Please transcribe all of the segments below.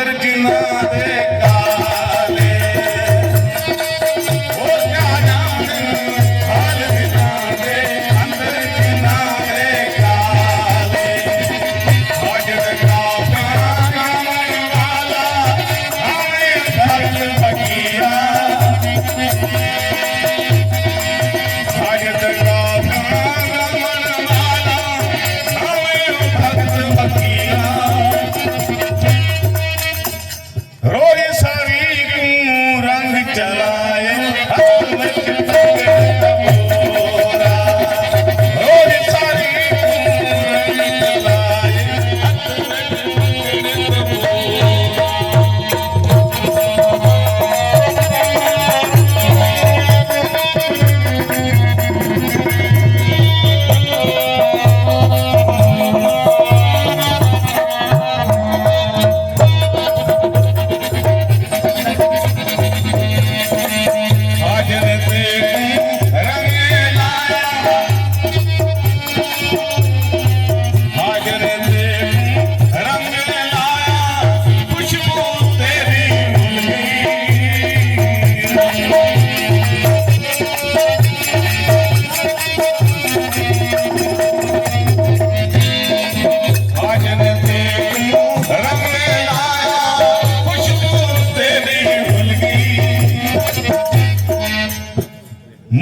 ਅੰਦਰ ਜਿਨ੍ਹਾਂ ਦੇ ਕਾਲੇ ਉਹ ਕਿਆ ਜਾਣਨ ਹਾਲ ਜਿਨ੍ਹਾਂ ਦੇ ਅੰਦਰ ਜਿਨ੍ਹਾਂ ਦੇ ਕਾਲੇ ਹਾਜ਼ਰ ਕਾਫਾ ਗਾਵਣ ਵਾਲਾ ਆਏ ਭਗਤ ਫਕੀਰਾ ਹਾਜ਼ਰ ਕਾਫਾ ਗਾਵਣ ਵਾਲਾ ਆਏ ਭਗਤ ਫਕੀਰਾ रोई सारी को रंग चलाए हाथ में तबोरा रोई सारी को रंग चलाए हाथ में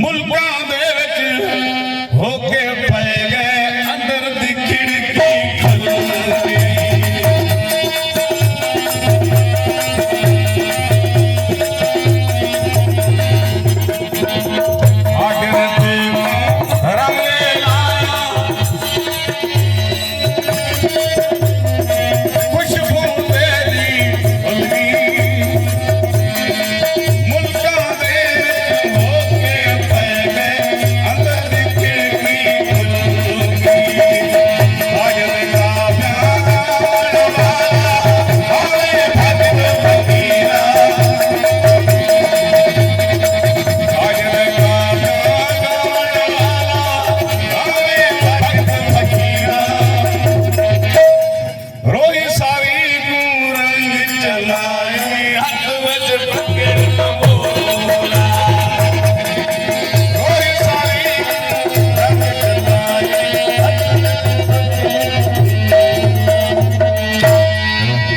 मुल्कां दे विच हो के पै गए अंदर दी खिड़की खुल गई आगे ते रंग लाया खुशबू तेरी खुल गई मुल्कां दे हो के पै गए अंदर दी खिड़की खुल गई हाज़र काफ़िया गावण वाला आए भगत फकीरा हाज़र काफ़िया गावण वाला आए भगत फकीरा रोई सारी को रंग चलाए हाथ विच